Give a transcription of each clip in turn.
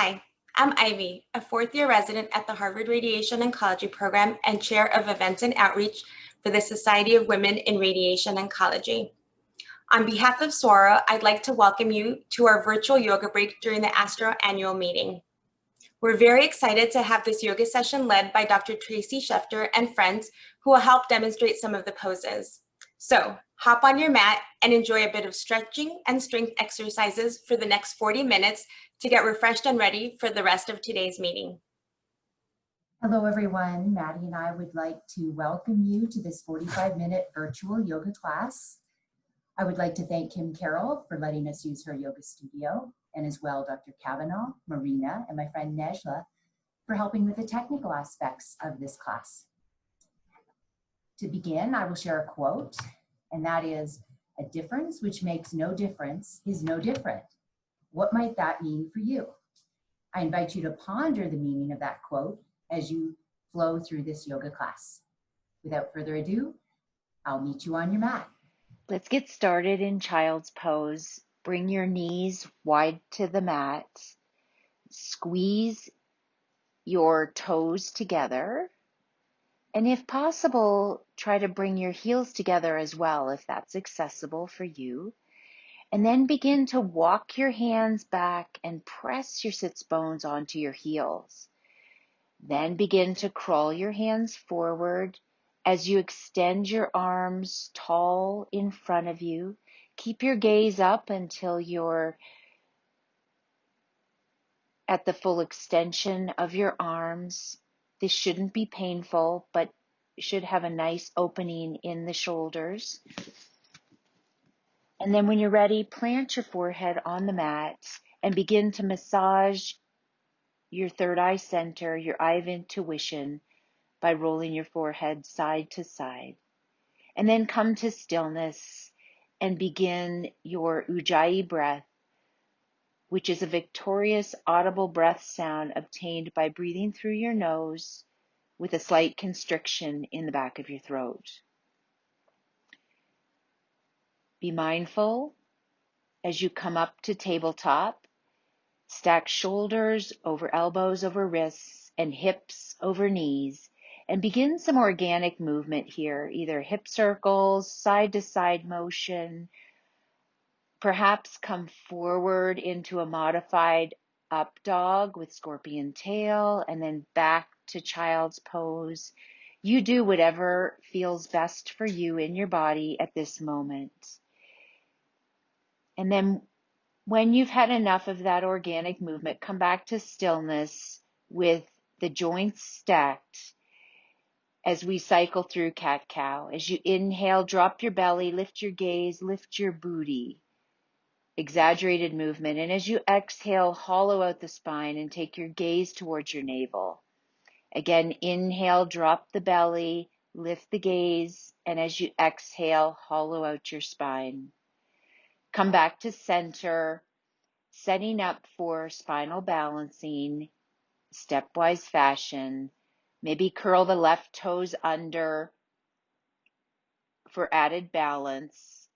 Hi, I'm Ivy, a fourth-year resident at the Harvard Radiation Oncology Program and Chair of Events and Outreach for the Society of Women in Radiation Oncology. On behalf of SWRO, I'd like to welcome you to our virtual yoga break during the Astro annual meeting. We're very excited to have this yoga session led by Dr. Tracy Schefter and friends who will help demonstrate some of the poses. So hop on your mat and enjoy a bit of stretching and strength exercises for the next 40 minutes to get refreshed and ready for the rest of today's meeting. Hello everyone, Maddie and I would like to welcome you to this 45-minute virtual yoga class. I would like to thank Kim Carroll for letting us use her yoga studio, and as well Dr. Kavanaugh, Marina, and my friend Nejla for helping with the technical aspects of this class. To begin, I will share a quote, and that is, "A difference which makes no difference is no different. What might that mean for you?" I invite you to ponder the meaning of that quote as you flow through this yoga class. Without further ado, I'll meet you on your mat. Let's get started in child's pose. Bring your knees wide to the mat. Squeeze your toes together. And if possible, try to bring your heels together as well, if that's accessible for you. And then begin to walk your hands back and press your sits bones onto your heels. Then begin to crawl your hands forward as you extend your arms tall in front of you. Keep your gaze up until you're at the full extension of your arms. This shouldn't be painful, but should have a nice opening in the shoulders. And then when you're ready, plant your forehead on the mat and begin to massage your third eye center, your eye of intuition, by rolling your forehead side to side. And then come to stillness and begin your Ujjayi breath, which is a victorious audible breath sound obtained by breathing through your nose with a slight constriction in the back of your throat. Be mindful as you come up to tabletop. Stack shoulders over elbows over wrists and hips over knees. And begin some organic movement here, either hip circles, side to side motion. Perhaps come forward into a modified up dog with scorpion tail, and then back to child's pose. You do whatever feels best for you in your body at this moment. And then when you've had enough of that organic movement, come back to stillness with the joints stacked as we cycle through cat-cow. As you inhale, drop your belly, lift your gaze, lift your booty. Exaggerated movement. And as you exhale, hollow out the spine and take your gaze towards your navel. Again, inhale, drop the belly, lift the gaze, and as you exhale, hollow out your spine. Come back to center, setting up for spinal balancing, stepwise fashion. Maybe curl the left toes under for added balance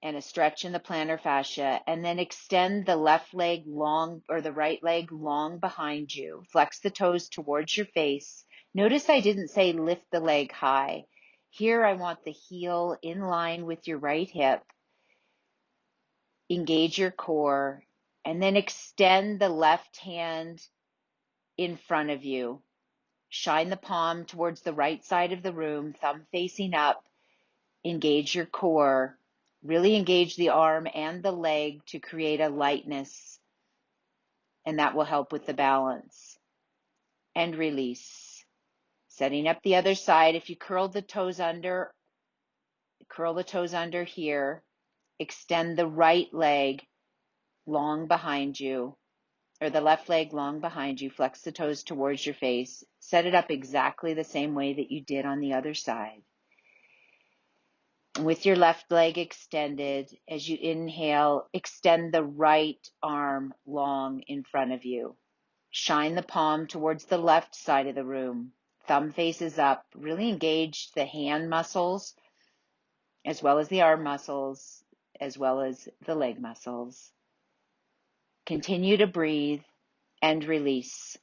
and a stretch in the plantar fascia, and then extend the left leg long or the right leg long behind you. Flex the toes towards your face. Notice I didn't say lift the leg high. Here I want the heel in line with your right hip. Engage your core, and then extend the left hand in front of you. Shine the palm towards the right side of the room, thumb facing up. Engage your core. Really engage the arm and the leg to create a lightness, and that will help with the balance. And release. Setting up the other side. If you curl the toes under here. Extend the right leg long behind you, or the left leg long behind you. Flex the toes towards your face. Set it up exactly the same way that you did on the other side. And with your left leg extended, as you inhale, extend the right arm long in front of you. Shine the palm towards the left side of the room. Thumb faces up. Really engage the hand muscles, as well as the arm muscles, as well as the leg muscles. Continue to breathe. and release.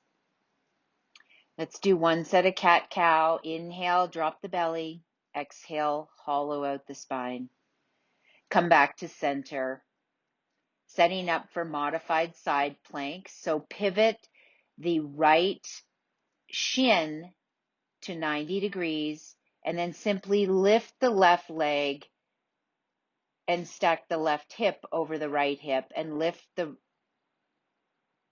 Let's do one set of cat-cow. Inhale, drop the belly. Exhale, hollow out the spine. Come back to center. Setting up for modified side plank. So pivot the right shin to 90 degrees and then simply lift the left leg and stack the left hip over the right hip and lift the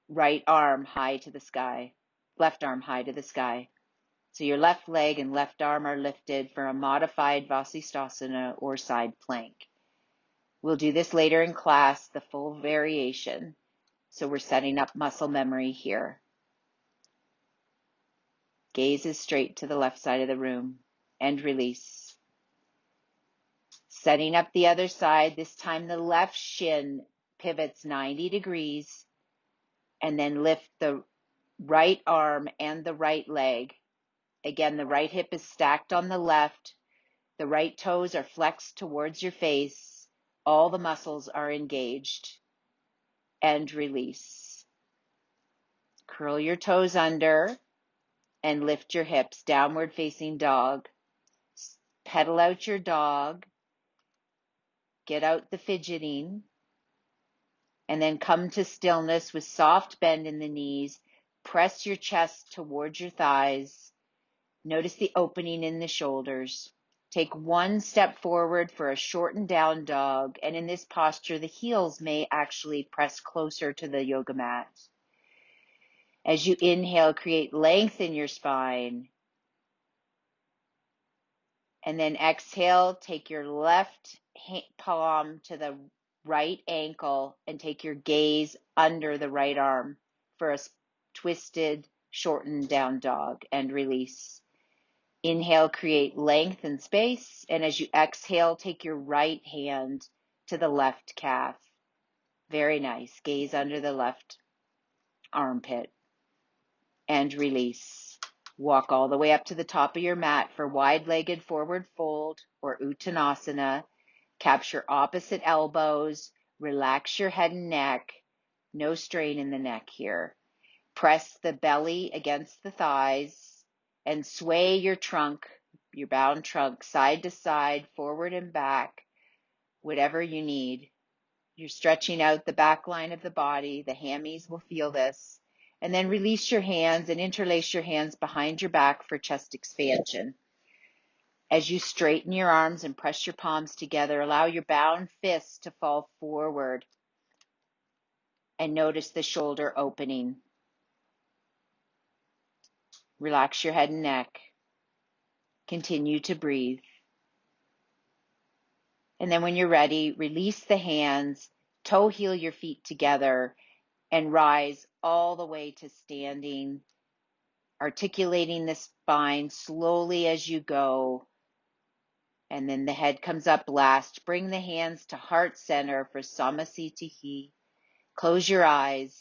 right arm high to the sky, left arm high to the sky. So your left leg and left arm are lifted for a modified Vasisthasana or side plank. We'll do this later in class, the full variation. So we're setting up muscle memory here. Gaze is straight to the left side of the room and release. Setting up the other side, this time the left shin pivots 90 degrees and then lift the right arm and the right leg. Again, the right hip is stacked on the left. The right toes are flexed towards your face. All the muscles are engaged. And release. Curl your toes under and lift your hips, downward facing dog. Pedal out your dog. Get out the fidgeting. And then come to stillness with soft bend in the knees. Press your chest towards your thighs. Notice the opening in the shoulders. Take one step forward for a shortened down dog. And in this posture, the heels may actually press closer to the yoga mat. As you inhale, create length in your spine. And then exhale, take your left palm to the right ankle and take your gaze under the right arm for a twisted, shortened down dog and release. Inhale, create length and space. And as you exhale, take your right hand to the left calf. Very nice. Gaze under the left armpit and release. Walk all the way up to the top of your mat for wide-legged forward fold or Uttanasana. Capture opposite elbows. Relax your head and neck. No strain in the neck here. Press the belly against the thighs and sway your trunk, your bound trunk, side to side, forward and back, whatever you need. You're stretching out the back line of the body. The hammies will feel this. And then release your hands and interlace your hands behind your back for chest expansion. As you straighten your arms and press your palms together, allow your bound fists to fall forward. And notice the shoulder opening. Relax your head and neck. Continue to breathe. And then when you're ready, release the hands, toe heel your feet together, and rise all the way to standing, articulating the spine slowly as you go. And then the head comes up last. Bring the hands to heart center for Samasitahi. Close your eyes.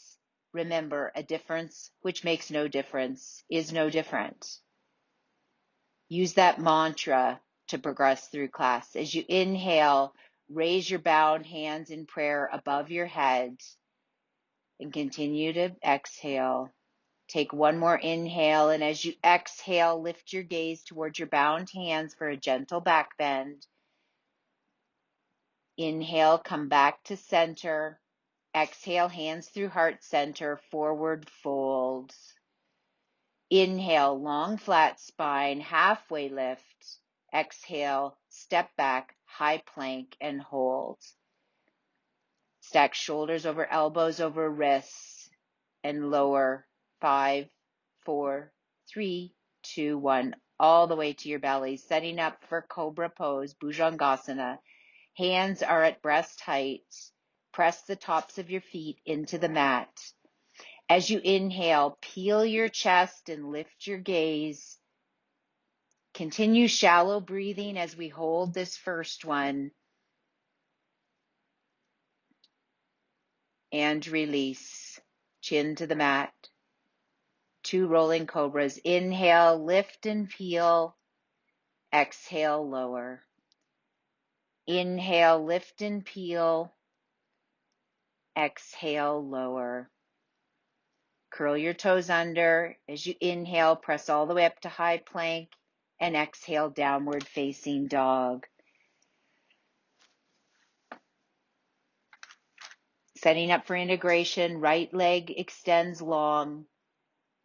Remember, a difference which makes no difference is no different. Use that mantra to progress through class. As you inhale, raise your bound hands in prayer above your head and continue to exhale. Take one more inhale, and as you exhale, lift your gaze towards your bound hands for a gentle back bend. Inhale, come back to center. Exhale, hands through heart center, forward fold. Inhale, long flat spine, halfway lift. Exhale, step back, high plank, and hold. Stack shoulders over elbows over wrists and lower. 5, 4, 3, 2, 1, all the way to your belly, setting up for Cobra pose, Bhujangasana. Hands are at breast height. Press the tops of your feet into the mat. As you inhale, peel your chest and lift your gaze. Continue shallow breathing as we hold this first one. And release. Chin to the mat. 2 rolling cobras. Inhale, lift and peel. Exhale, lower. Inhale, lift and peel. Exhale, lower. Curl your toes under. As you inhale, press all the way up to high plank, and exhale, downward facing dog. Setting up for integration, right leg extends long.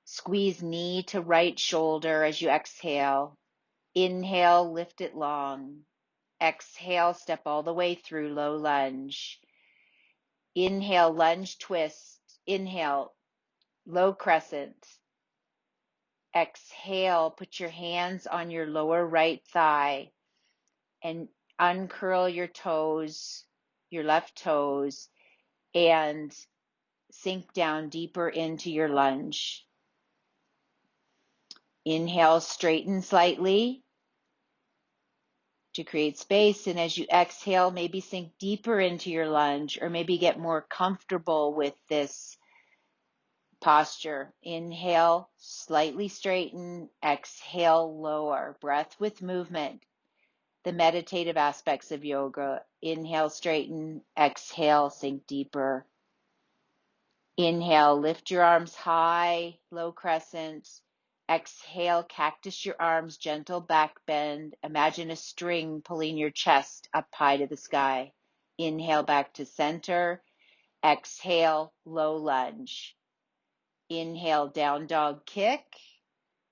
Squeeze knee to right shoulder as you exhale. Inhale, lift it long. Exhale, step all the way through, low lunge. Inhale, lunge, twist. Inhale, low crescent. Exhale, put your hands on your lower right thigh and uncurl your toes, your left toes, and sink down deeper into your lunge. Inhale, straighten slightly to create space, and as you exhale, maybe sink deeper into your lunge, or maybe get more comfortable with this posture. Inhale, slightly straighten. Exhale, lower. Breath with movement. The meditative aspects of yoga. Inhale, straighten. Exhale, sink deeper. Inhale, lift your arms high, low crescent. Exhale, cactus your arms, gentle back bend. Imagine a string pulling your chest up high to the sky. Inhale, back to center. Exhale, low lunge. Inhale, down dog kick.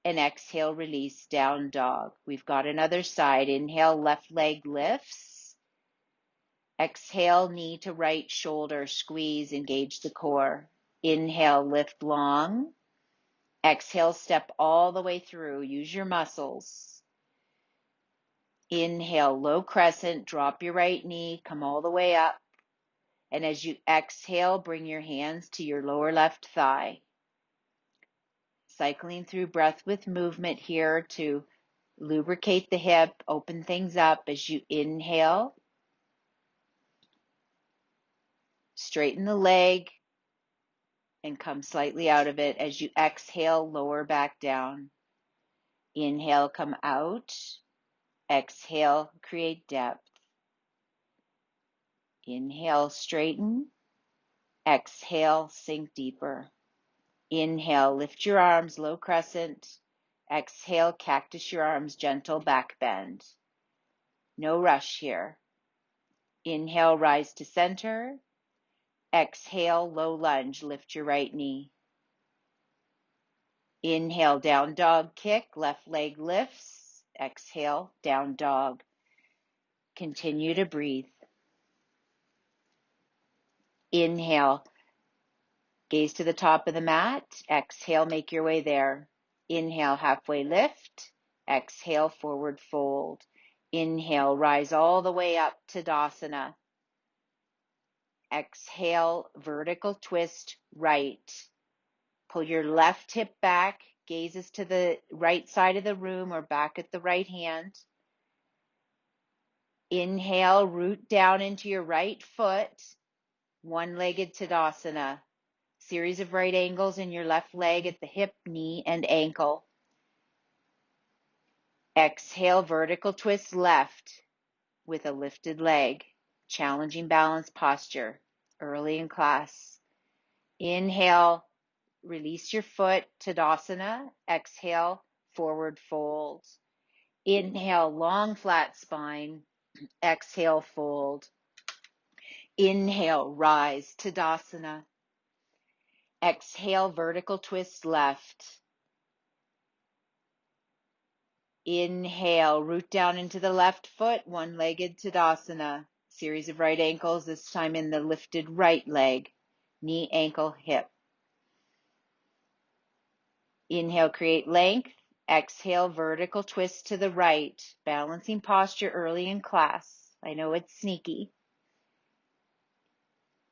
And exhale, release, down dog. We've got another side. Inhale, left leg lifts. Exhale, knee to right shoulder, squeeze, engage the core. Inhale, lift long. Exhale, step all the way through. Use your muscles. Inhale, low crescent, drop your right knee, come all the way up. And as you exhale, bring your hands to your lower left thigh. Cycling through breath with movement here to lubricate the hip, open things up as you inhale. Straighten the leg and come slightly out of it. As you exhale, lower back down. Inhale, come out. Exhale, create depth. Inhale, straighten. Exhale, sink deeper. Inhale, lift your arms, low crescent. Exhale, cactus your arms, gentle back bend. No rush here. Inhale, rise to center. Exhale, low lunge, lift your right knee. Inhale, down dog kick, left leg lifts. Exhale, down dog. Continue to breathe. Inhale, gaze to the top of the mat. Exhale, make your way there. Inhale, halfway lift. Exhale, forward fold. Inhale, rise all the way up to Tadasana. Exhale, vertical twist right. Pull your left hip back, gazes to the right side of the room or back at the right hand. Inhale, root down into your right foot, one-legged Tadasana. Series of right angles in your left leg at the hip, knee, and ankle. Exhale, vertical twist left with a lifted leg. Challenging balance posture early in class. Inhale, release your foot, Tadasana. Exhale, forward fold. Inhale, long flat spine. Exhale, fold. Inhale, rise, Tadasana. Exhale, vertical twist left. Inhale, root down into the left foot, one-legged Tadasana. Series of right ankles, this time in the lifted right leg. Knee, ankle, hip. Inhale, create length. Exhale, vertical twist to the right. Balancing posture early in class. I know it's sneaky.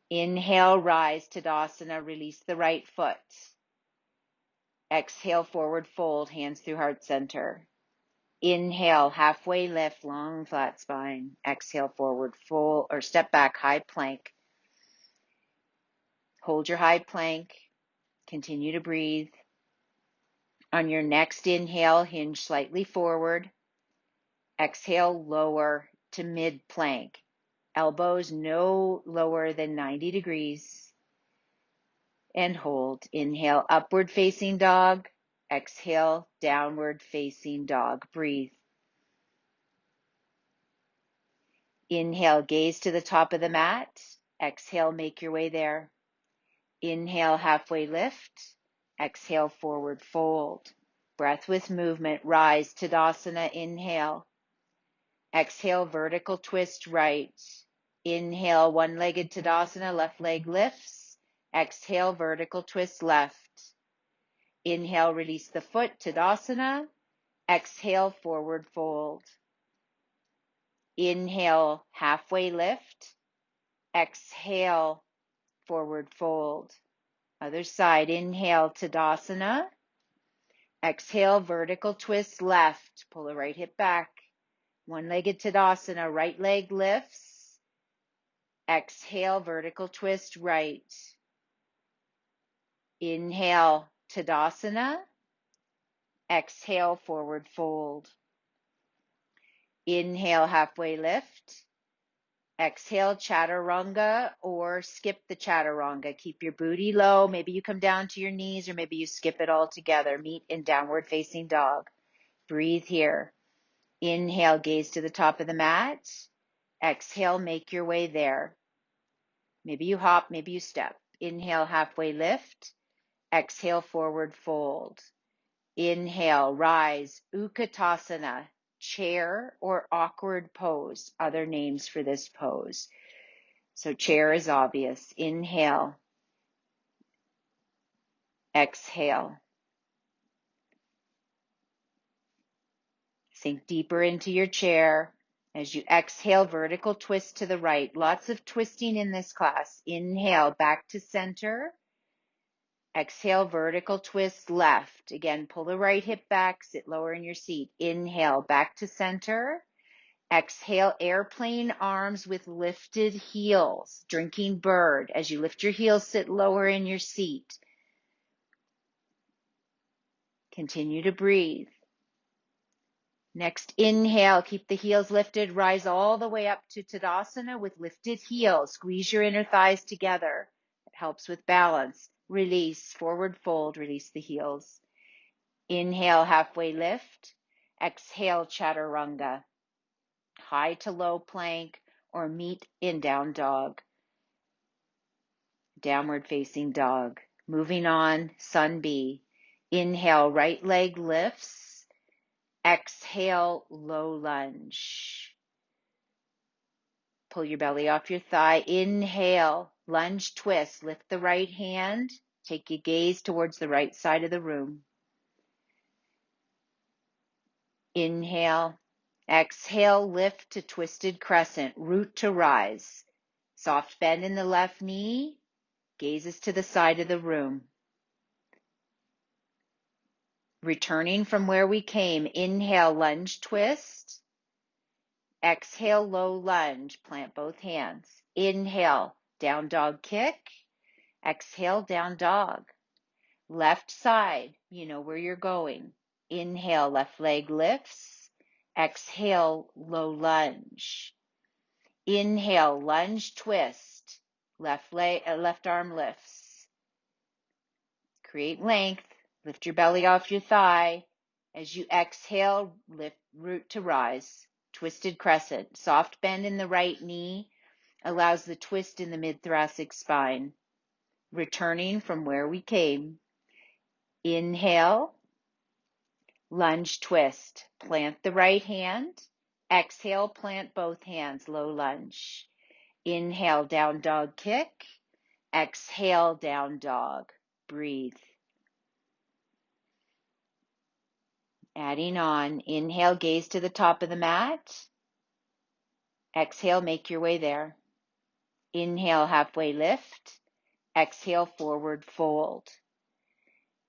Inhale, rise, Tadasana, release the right foot. Exhale, forward fold, hands through heart center. Inhale, halfway lift, long flat spine. Exhale, forward fold, or step back, high plank. Hold your high plank. Continue to breathe. On your next inhale, hinge slightly forward. Exhale, lower to mid plank. Elbows no lower than 90 degrees. and hold. Inhale, upward facing dog. Exhale, downward facing dog. Breathe. Inhale, gaze to the top of the mat. Exhale, make your way there. Inhale, halfway lift. Exhale, forward fold. Breath with movement, rise, Tadasana, inhale. Exhale, vertical twist right. Inhale, one-legged Tadasana, left leg lifts. Exhale, vertical twist left. Inhale, release the foot, Tadasana. Exhale, forward fold. Inhale, halfway lift. Exhale, forward fold. Other side, inhale, Tadasana. Exhale, vertical twist left. Pull the right hip back. One-legged Tadasana, right leg lifts. Exhale, vertical twist right. Inhale, Tadasana. Exhale, forward fold. Inhale, halfway lift. Exhale, chaturanga, or skip the chaturanga. Keep your booty low. Maybe you come down to your knees, or maybe you skip it all together. Meet in downward facing dog. Breathe here. Inhale, gaze to the top of the mat. Exhale, make your way there. Maybe you hop, maybe you step. Inhale, halfway lift. Exhale, forward fold. Inhale, rise, Uttanasana, chair or awkward pose. Other names for this pose. So chair is obvious. Inhale. Exhale. Sink deeper into your chair. As you exhale, vertical twist to the right. Lots of twisting in this class. Inhale, back to center. Exhale, vertical twist left. Again, pull the right hip back, sit lower in your seat. Inhale, back to center. Exhale, airplane arms with lifted heels. Drinking bird. As you lift your heels, sit lower in your seat. Continue to breathe. Next, inhale, keep the heels lifted, rise all the way up to Tadasana with lifted heels. Squeeze your inner thighs together. It helps with balance. Release, forward fold, release the heels. Inhale, halfway lift. Exhale, chaturanga. High to low plank or meet in down dog. Downward facing dog. Moving on, sun B. Inhale, right leg lifts. Exhale, low lunge. Pull your belly off your thigh. Inhale, lunge twist. Lift the right hand. Take your gaze towards the right side of the room. Inhale. Exhale, lift to twisted crescent. Root to rise. Soft bend in the left knee. Gazes to the side of the room. Returning from where we came. Inhale, lunge twist. Exhale, low lunge. Plant both hands. Inhale, down dog kick. Exhale, down dog. Left side, you know where you're going. Inhale, left leg lifts. Exhale, low lunge. Inhale, lunge twist. Left arm lifts. Create length. Lift your belly off your thigh. As you exhale, lift root to rise. Twisted crescent. Soft bend in the right knee allows the twist in the mid-thoracic spine. Returning from where we came. Inhale, lunge twist. Plant the right hand. Exhale, plant both hands, low lunge. Inhale, down dog kick. Exhale, down dog. Breathe. Adding on, inhale, gaze to the top of the mat. Exhale, make your way there. Inhale, halfway lift. Exhale, forward fold.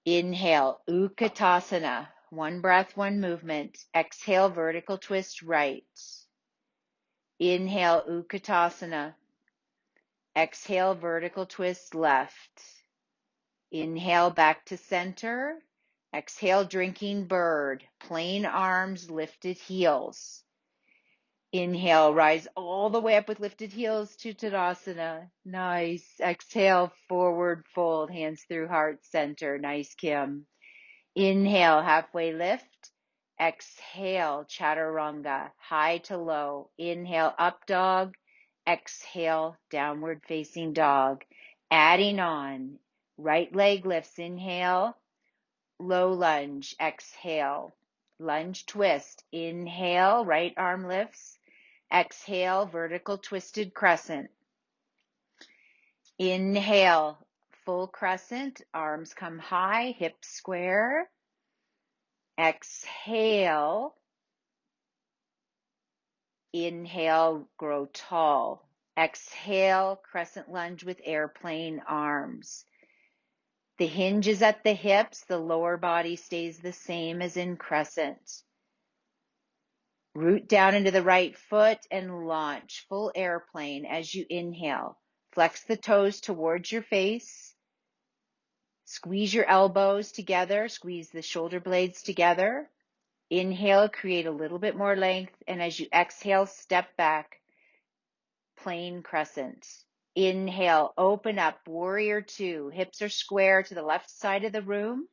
Inhale, Uttanasana. One breath, one movement. Exhale, vertical twist right. Inhale, Uttanasana. Exhale, vertical twist left. Inhale, back to center. Exhale, drinking bird. Plain arms, lifted heels. Inhale, rise all the way up with lifted heels to Tadasana. Nice. Exhale, forward fold, hands through heart center. Nice, Kim. Inhale, halfway lift. Exhale, chaturanga, high to low. Inhale, up dog. Exhale, downward facing dog. Adding on, right leg lifts. Inhale, low lunge. Exhale, lunge twist. Inhale, right arm lifts. Exhale, vertical twisted crescent. Inhale, full crescent. Arms come high, hips square. Exhale. Inhale, grow tall. Exhale, crescent lunge with airplane arms. The hinge is at the hips. The lower body stays the same as in crescent. Root down into the right foot and launch. Full airplane as you inhale. Flex the toes towards your face. Squeeze your elbows together. Squeeze the shoulder blades together. Inhale, create a little bit more length. And as you exhale, step back. Plain crescent. Inhale, open up, warrior two. Hips are square to the left side of the room.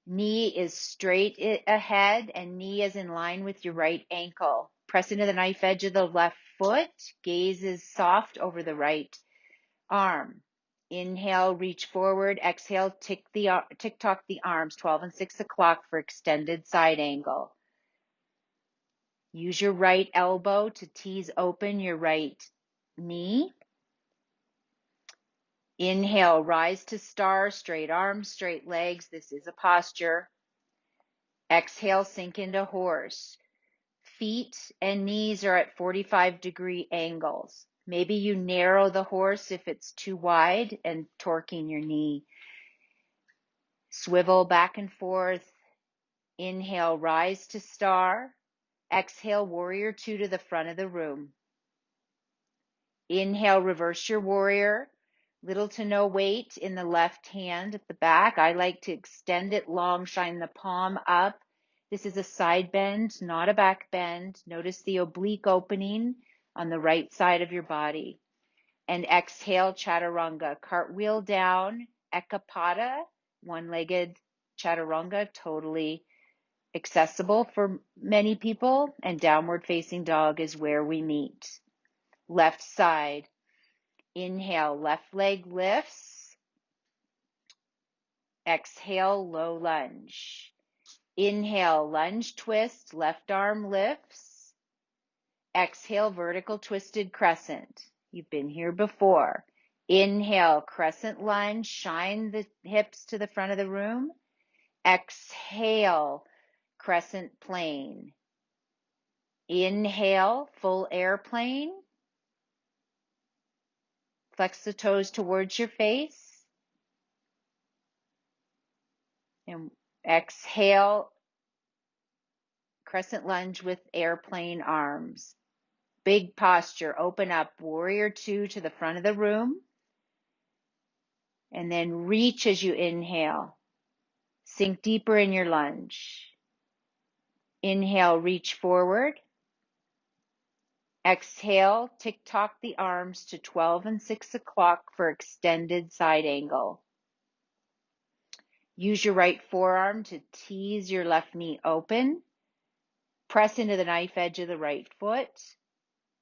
Knee is straight ahead and knee is in line with your right ankle. Press into the knife edge of the left foot. Gaze is soft over the right arm. Inhale, reach forward. Exhale, tick-tock the arms, 12 and 6 o'clock for extended side angle. Use your right elbow to tease open your right knee. Inhale, rise to star, straight arms, straight legs. This is a posture. Exhale, sink into horse. Feet and knees are at 45-degree angles. Maybe you narrow the horse if it's too wide and torquing your knee. Swivel back and forth. Inhale, rise to star. Exhale, warrior two to the front of the room. Inhale, reverse your warrior. Little to no weight in the left hand at the back. I like to extend it long, shine the palm up. This is a side bend, not a back bend. Notice the oblique opening on the right side of your body. And exhale, chaturanga. Cartwheel down, ekapada, one-legged chaturanga, totally accessible for many people. And downward facing dog is where we meet. Left side. Inhale, left leg lifts. Exhale, low lunge. Inhale, lunge twist, left arm lifts. Exhale, vertical twisted crescent. You've been here before. Inhale, crescent lunge, shine the hips to the front of the room. Exhale, crescent plane. Inhale, full airplane. Flex the toes towards your face. And exhale, crescent lunge with airplane arms. Big posture, open up, warrior two to the front of the room. And then reach as you inhale. Sink deeper in your lunge. Inhale, reach forward. Exhale, tick-tock the arms to 12 and 6 o'clock for extended side angle. Use your right forearm to tease your left knee open. Press into the knife edge of the right foot.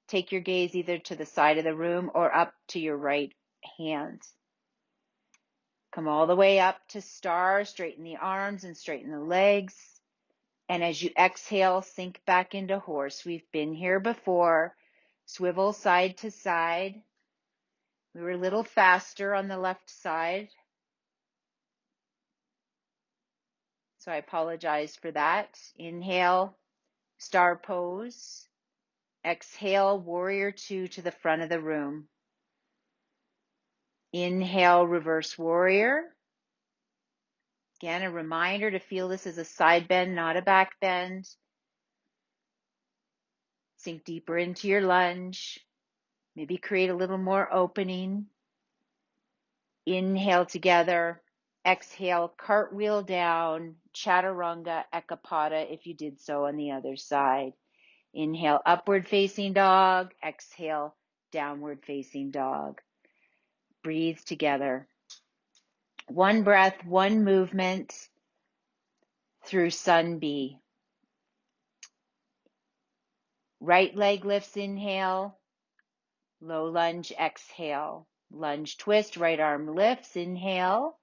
Take your gaze either to the side of the room or up to your right hand. Come all the way up to star, straighten the arms and straighten the legs. And as you exhale, sink back into horse. We've been here before. Swivel side to side. We were a little faster on the left side, so I apologize for that. Inhale, star pose. Exhale, warrior two to the front of the room. Inhale, reverse warrior. Again, a reminder to feel this as a side bend, not a back bend. Sink deeper into your lunge. Maybe create a little more opening. Inhale together. Exhale, cartwheel down, chaturanga, ekapada if you did so on the other side. Inhale, upward facing dog. Exhale, downward facing dog. Breathe together. One breath, one movement through Sun B. Right leg lifts, inhale. Low lunge, exhale. Lunge twist, right arm lifts, inhale.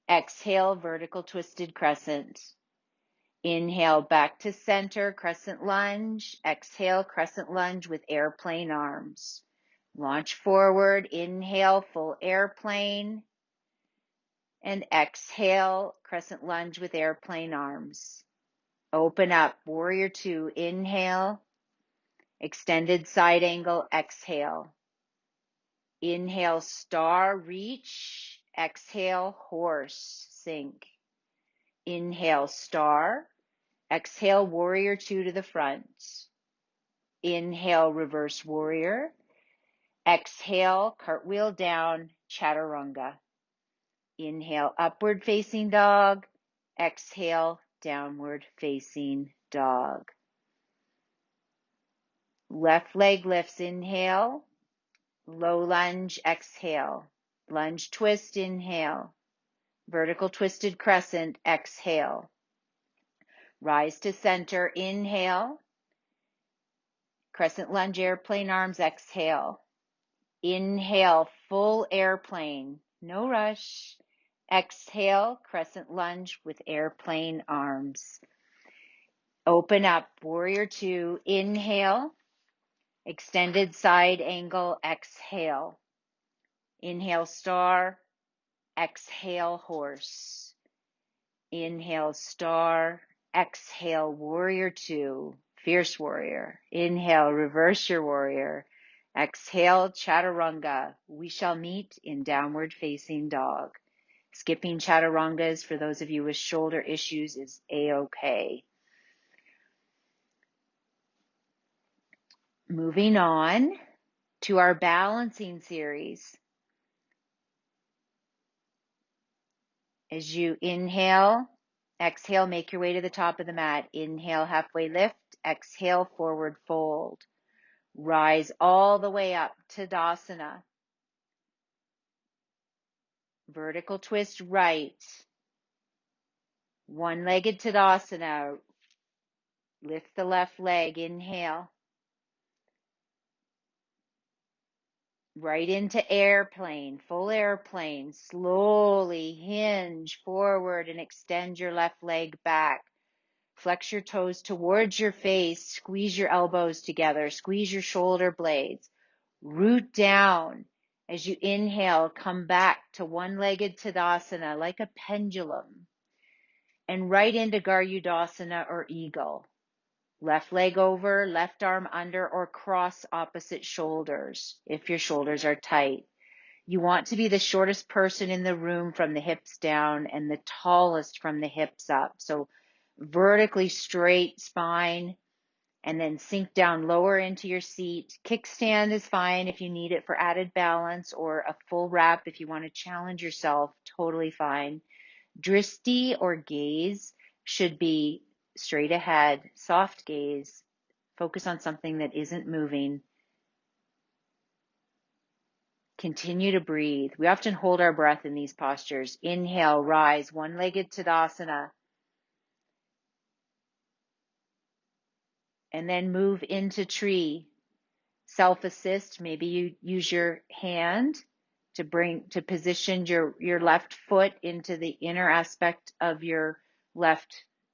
Exhale, vertical twisted crescent. Inhale, back to center, crescent lunge. Exhale, crescent lunge with airplane arms. Launch forward, inhale, full airplane. And exhale, crescent lunge with airplane arms. Open up, warrior two, inhale. Extended side angle, exhale. Inhale, star, reach. Exhale, horse, sink. Inhale, star. Exhale, warrior two to the front. Inhale, reverse warrior. Exhale, cartwheel down, chaturanga. Inhale, upward facing dog. Exhale, downward facing dog. Left leg lifts, inhale. Low lunge, exhale. Lunge twist, inhale. Vertical twisted crescent, exhale. Rise to center, inhale. Crescent lunge, airplane arms, exhale. Inhale, full airplane, no rush. Exhale, crescent lunge with airplane arms. Open up, warrior two, inhale. Extended side angle, exhale. Inhale, star. Exhale, horse. Inhale, star. Exhale, warrior two, fierce warrior. Inhale, reverse your warrior. Exhale, chaturanga. We shall meet in downward facing dog. Skipping chaturangas for those of you with shoulder issues is a-okay. Moving on to our balancing series. As you inhale, exhale, make your way to the top of the mat. Inhale, halfway lift. Exhale, forward fold. Rise all the way up to Tadasana. Vertical twist right. One-legged Tadasana. Lift the left leg. Inhale. Right into airplane, full airplane. Slowly hinge forward and extend your left leg back. Flex your toes towards your face. Squeeze your elbows together. Squeeze your shoulder blades. Root down. As you inhale, come back to one-legged Tadasana like a pendulum. And right into Garudasana or eagle. Left leg over, left arm under, or cross opposite shoulders if your shoulders are tight. You want to be the shortest person in the room from the hips down and the tallest from the hips up. So vertically straight spine, and then sink down lower into your seat. Kickstand is fine if you need it for added balance, or a full wrap if you want to challenge yourself, totally fine. Dristi or gaze should be straight ahead, soft gaze. Focus on something that isn't moving. Continue to breathe. We often hold our breath in these postures. Inhale, rise, one-legged Tadasana. And then move into tree. Self-assist, maybe you use your hand to position your left foot into the inner aspect of your right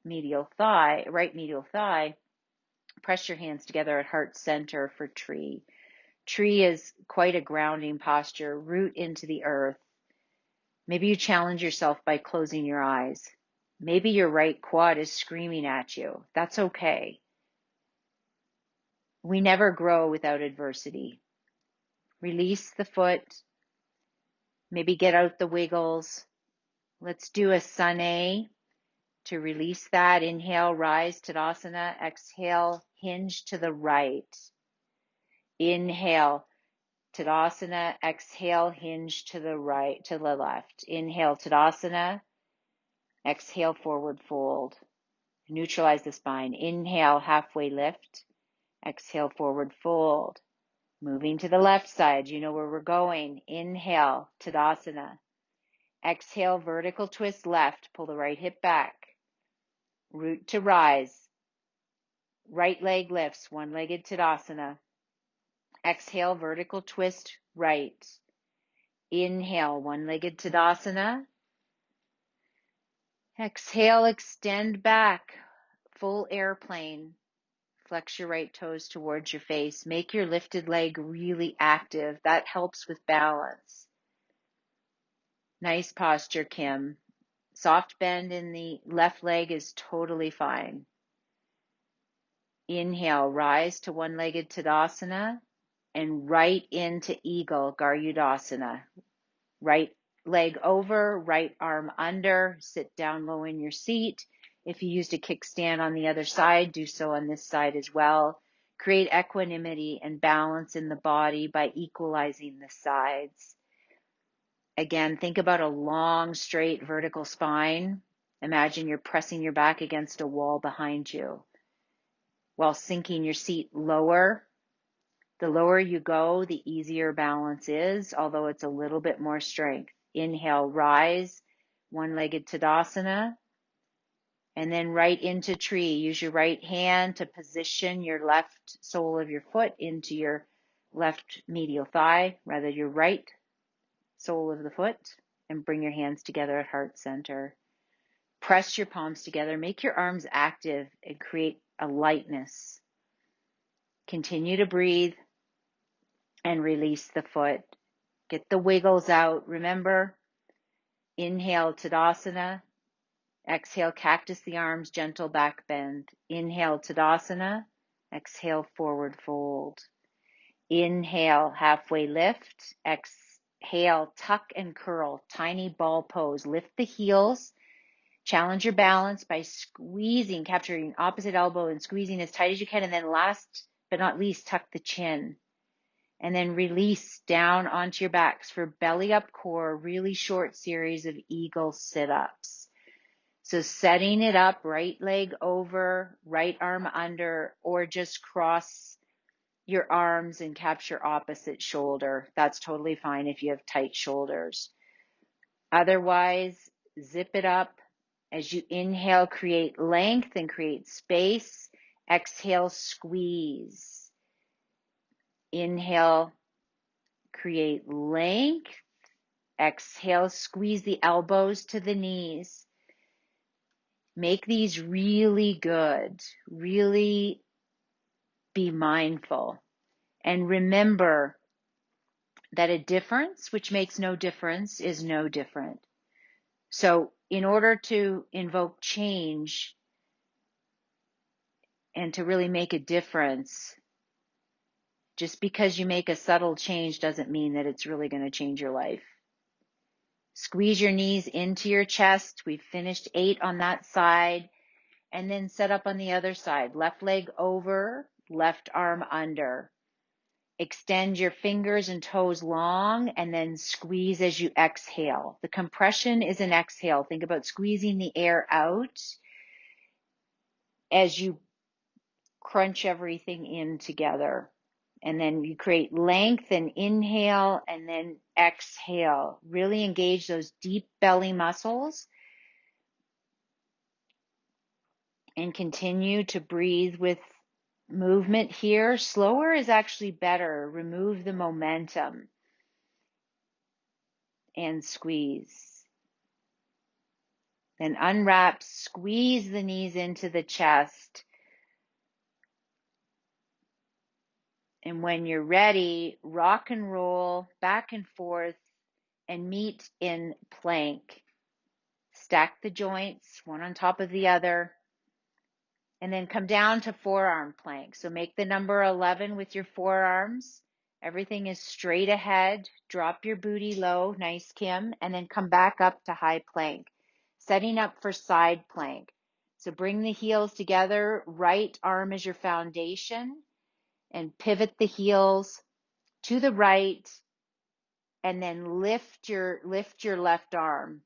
medial thigh. Press your hands together at heart center for tree. Tree is quite a grounding posture. Root into the earth. Maybe you challenge yourself by closing your eyes. Maybe your right quad is screaming at you. That's okay. We never grow without adversity. Release the foot. Maybe get out the wiggles. Let's do a Sun A to release that. Inhale, rise, Tadasana. Exhale, hinge to the right. Inhale, Tadasana. Exhale, hinge to the right, to the left. Inhale, Tadasana. Exhale, forward fold. Neutralize the spine. Inhale, halfway lift. Exhale, forward fold. Moving to the left side, you know where we're going. Inhale, Tadasana. Exhale, vertical twist left. Pull the right hip back. Root to rise. Right leg lifts, one-legged Tadasana. Exhale, vertical twist right. Inhale, one-legged Tadasana. Exhale, extend back, full airplane. Flex your right toes towards your face. Make your lifted leg really active. That helps with balance. Nice posture, Kim. Soft bend in the left leg is totally fine. Inhale, rise to one-legged Tadasana and right into Eagle, Garudasana. Right leg over, right arm under, sit down low in your seat. If you used a kickstand on the other side, do so on this side as well. Create equanimity and balance in the body by equalizing the sides. Again, think about a long, straight, vertical spine. Imagine you're pressing your back against a wall behind you while sinking your seat lower. The lower you go, the easier balance is, although it's a little bit more strength. Inhale, rise, one-legged Tadasana, and then right into tree. Use your right hand to position your left sole of your foot into your left medial thigh, rather your right sole of the foot, and bring your hands together at heart center. Press your palms together, make your arms active, and create a lightness. Continue to breathe and release the foot. Get the wiggles out. Remember, inhale, Tadasana. Exhale, cactus the arms, gentle back bend. Inhale, Tadasana. Exhale, forward fold. Inhale, halfway lift. Exhale, tuck and curl, tiny ball pose. Lift the heels. Challenge your balance by squeezing, capturing opposite elbow and squeezing as tight as you can. And then last but not least, tuck the chin. And then release down onto your backs for belly up core, really short series of eagle sit-ups. So setting it up, right leg over, right arm under, or just cross your arms and capture opposite shoulder. That's totally fine if you have tight shoulders. Otherwise, zip it up. As you inhale, create length and create space. Exhale, squeeze. Inhale, create length. Exhale, squeeze the elbows to the knees. Make these really good. Really be mindful. And remember that a difference, which makes no difference, is no different. So in order to invoke change and to really make a difference, just because you make a subtle change doesn't mean that it's really going to change your life. Squeeze your knees into your chest. We've finished 8 on that side. And then set up on the other side. Left leg over, left arm under. Extend your fingers and toes long and then squeeze as you exhale. The compression is an exhale. Think about squeezing the air out as you crunch everything in together. And then you create length and inhale and then exhale. Really engage those deep belly muscles and continue to breathe with movement here. Slower is actually better. Remove the momentum and squeeze. Then unwrap, squeeze the knees into the chest. And when you're ready, rock and roll back and forth and meet in plank. Stack the joints, one on top of the other. And then come down to forearm plank. So make the number 11 with your forearms. Everything is straight ahead. Drop your booty low. Nice, Kim. And then come back up to high plank. Setting up for side plank. So bring the heels together. Right arm is your foundation. And pivot the heels to the right. And then lift your left arm.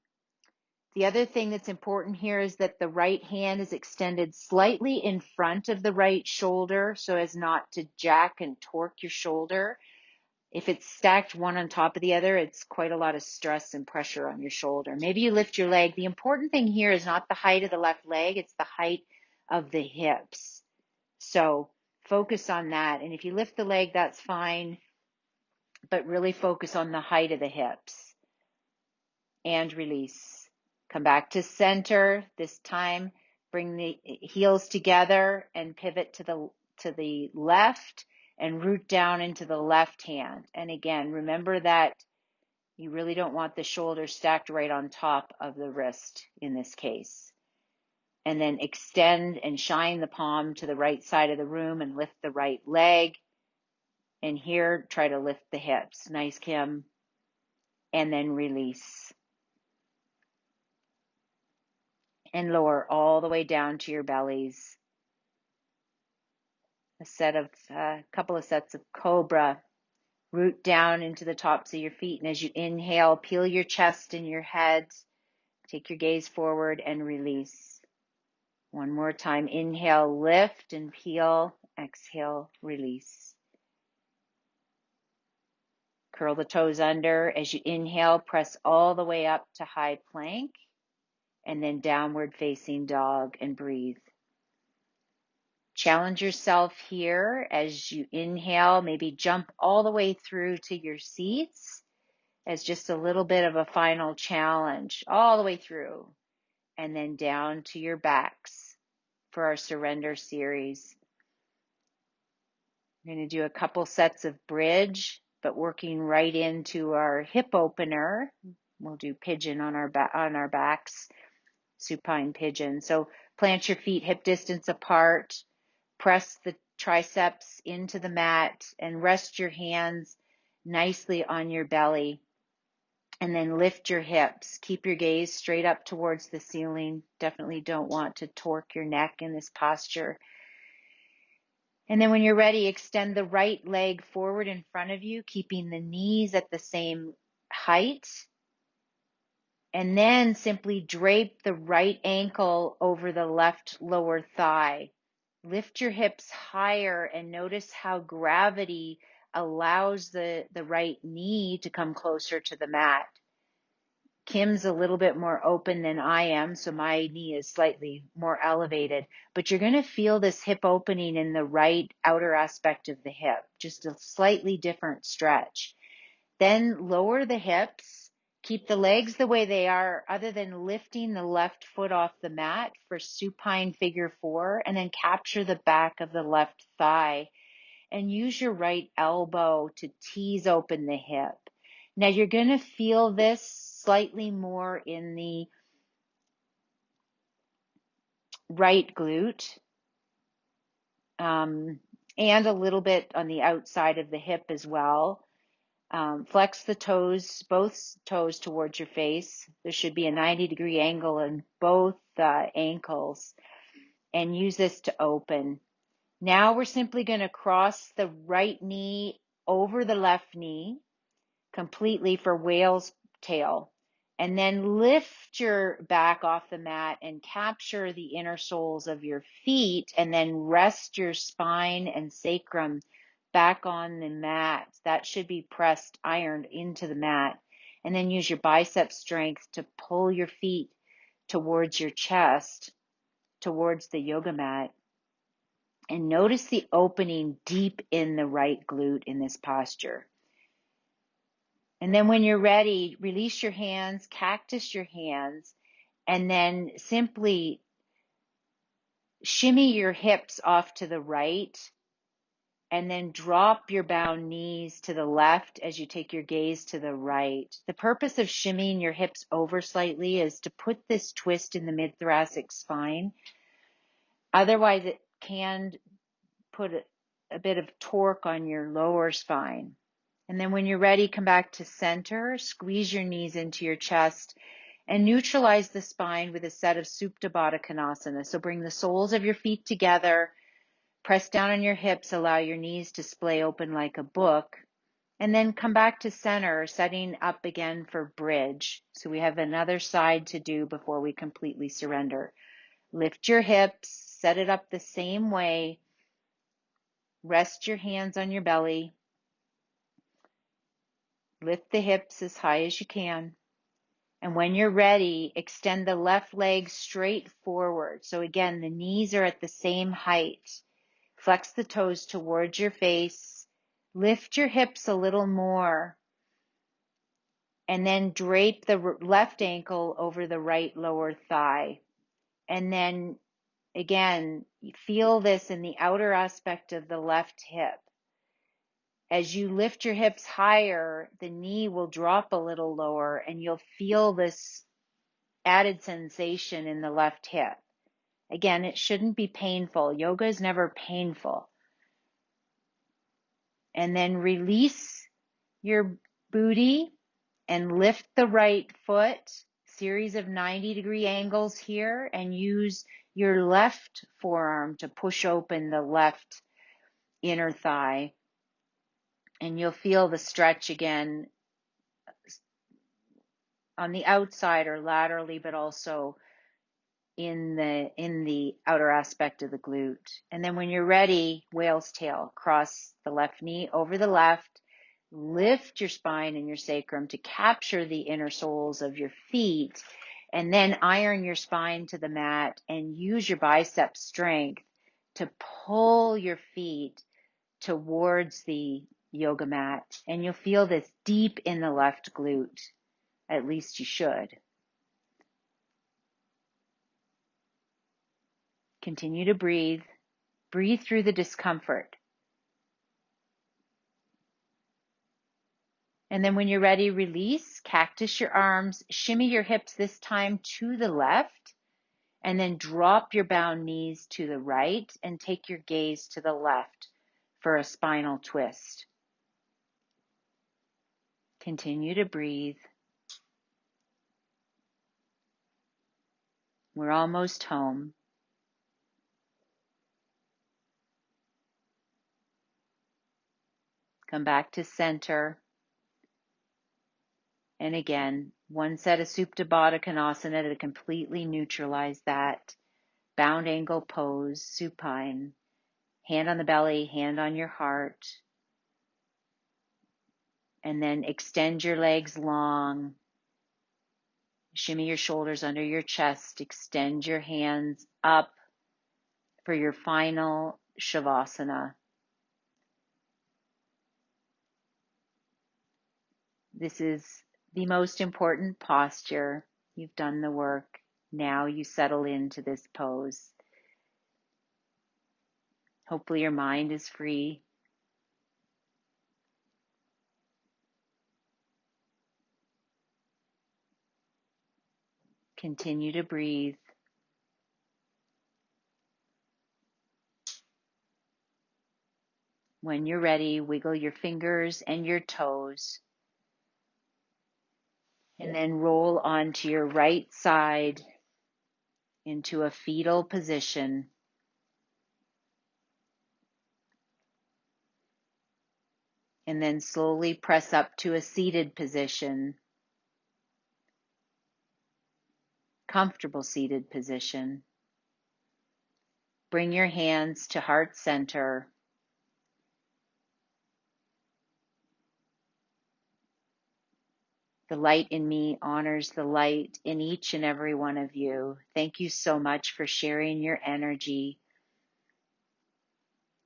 The other thing that's important here is that the right hand is extended slightly in front of the right shoulder so as not to jack and torque your shoulder. If it's stacked one on top of the other, it's quite a lot of stress and pressure on your shoulder. Maybe you lift your leg. The important thing here is not the height of the left leg, it's the height of the hips. So focus on that. And if you lift the leg, that's fine, but really focus on the height of the hips. And release. Come back to center. This time, bring the heels together and pivot to the left and root down into the left hand. And again, remember that you really don't want the shoulder stacked right on top of the wrist in this case. And then extend and shine the palm to the right side of the room and lift the right leg. And here, try to lift the hips. Nice, Kim. And then release. And lower all the way down to your bellies. A couple of sets of Cobra. Root down into the tops of your feet. And as you inhale, peel your chest and your head. Take your gaze forward and release. One more time. Inhale, lift and peel. Exhale, release. Curl the toes under. As you inhale, press all the way up to high plank. And then downward facing dog and breathe. Challenge yourself here as you inhale, maybe jump all the way through to your seats as just a little bit of a final challenge, all the way through, and then down to your backs for our surrender series. We're going to do a couple sets of bridge, but working right into our hip opener. We'll do pigeon on our backs, supine pigeon. So plant your feet hip distance apart. Press the triceps into the mat and rest your hands nicely on your belly. And then lift your hips. Keep your gaze straight up towards the ceiling. Definitely don't want to torque your neck in this posture. And then when you're ready, extend the right leg forward in front of you, keeping the knees at the same height. And then simply drape the right ankle over the left lower thigh. Lift your hips higher and notice how gravity allows the right knee to come closer to the mat. Kim's a little bit more open than I am, so my knee is slightly more elevated. But you're going to feel this hip opening in the right outer aspect of the hip, just a slightly different stretch. Then lower the hips. Keep the legs the way they are, other than lifting the left foot off the mat for supine figure 4, and then capture the back of the left thigh and use your right elbow to tease open the hip. Now you're going to feel this slightly more in the right glute and a little bit on the outside of the hip as well. Flex the toes, both toes towards your face. There should be a 90-degree angle in both ankles, and use this to open. Now we're simply going to cross the right knee over the left knee completely for whale's tail, and then lift your back off the mat and capture the inner soles of your feet, and then rest your spine and sacrum back on the mat. That should be pressed, ironed into the mat. And then use your bicep strength to pull your feet towards your chest, towards the yoga mat. And notice the opening deep in the right glute in this posture. And then when you're ready, release your hands, cactus your hands, and then simply shimmy your hips off to the right. And then drop your bound knees to the left as you take your gaze to the right. The purpose of shimmying your hips over slightly is to put this twist in the mid-thoracic spine. Otherwise, it can put a bit of torque on your lower spine. And then when you're ready, come back to center, squeeze your knees into your chest, and neutralize the spine with a set of Supta Baddha Konasana. So bring the soles of your feet together. Press down on your hips, allow your knees to splay open like a book, And then come back to center, setting up again for bridge. So we have another side to do before we completely surrender. Lift your hips, set it up the same way. Rest your hands on your belly. Lift the hips as high as you can. And when you're ready, extend the left leg straight forward. So again, the knees are at the same height. Flex the toes towards your face. Lift your hips a little more. And then drape the left ankle over the right lower thigh. And then again, feel this in the outer aspect of the left hip. As you lift your hips higher, the knee will drop a little lower and you'll feel this added sensation in the left hip. Again, it shouldn't be painful. Yoga is never painful. And then release your booty and lift the right foot, series of 90-degree angles here, and use your left forearm to push open the left inner thigh. And you'll feel the stretch again on the outside or laterally, but also in the outer aspect of the glute. And then when you're ready, whale's tail, cross the left knee over the left, lift your spine and your sacrum to capture the inner soles of your feet, and then iron your spine to the mat and use your bicep strength to pull your feet towards the yoga mat. And you'll feel this deep in the left glute. At least you should. Continue to breathe. Breathe through the discomfort. And then when you're ready, release, cactus your arms, shimmy your hips this time to the left, and then drop your bound knees to the right and take your gaze to the left for a spinal twist. Continue to breathe. We're almost home. Come back to center. And again, one set of Supta Baddha Konasana to completely neutralize that bound angle pose, supine. Hand on the belly, hand on your heart. And then extend your legs long. Shimmy your shoulders under your chest. Extend your hands up for your final Shavasana. This is the most important posture. You've done the work. Now you settle into this pose. Hopefully your mind is free. Continue to breathe. When you're ready, wiggle your fingers and your toes. And then roll onto your right side into a fetal position. And then slowly press up to a seated position. Comfortable seated position. Bring your hands to heart center. The light in me honors the light in each and every one of you. Thank you so much for sharing your energy.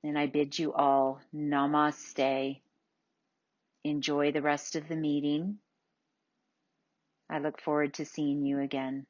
And I bid you all namaste. Enjoy the rest of the meeting. I look forward to seeing you again.